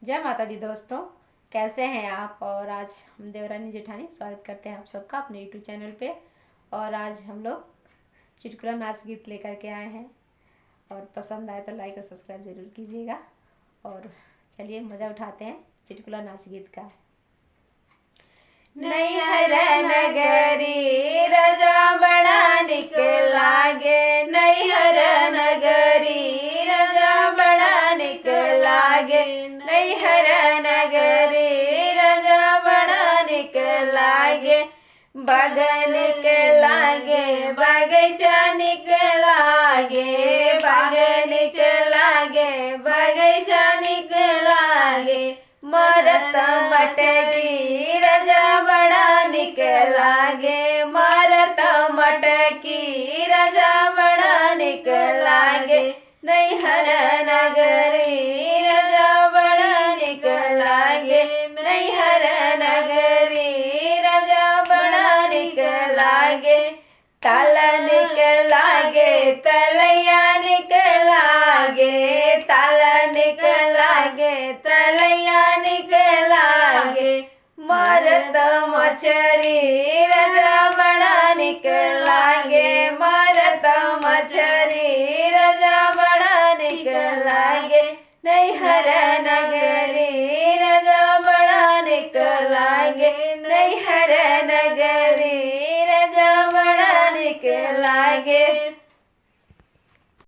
जय माता दी दोस्तों, कैसे हैं आप। और आज हम देवरानी जेठानी स्वागत करते हैं आप सबका अपने यूट्यूब चैनल पे। और आज हम लोग चुटकुला नाच गीत लेकर के आए हैं और पसंद आए तो लाइक और सब्सक्राइब ज़रूर कीजिएगा। और चलिए मज़ा उठाते हैं चुटकुला नाच गीत का। नैहर नगरी रजा बड़ा निक लागे, नैहर नगरी रजा बड़ा निक लागे, नैहर नगरी रजा बड़ा निक लागे। बगन के लागे बगीचा निक लागे, बगन के लागे बगीचा निक लागे। मरत मटकी रजा बड़ा निक लागे, मरत मटकी रजा बड़ा निक लागे। नैहर नगरी रजा बड़ा निक लागे, नैहर नगरी रजा बड़ा निक लागे। ताल निक लागे तलैया निक लागे, ताल निक लागे तलैया निक लागे। मरत मछरी रजा बड़ा निक लागे, मरत मछरी रजा बड़ा निक लागे। नैहर नगरी रजा बड़ा निक लागे, नैहर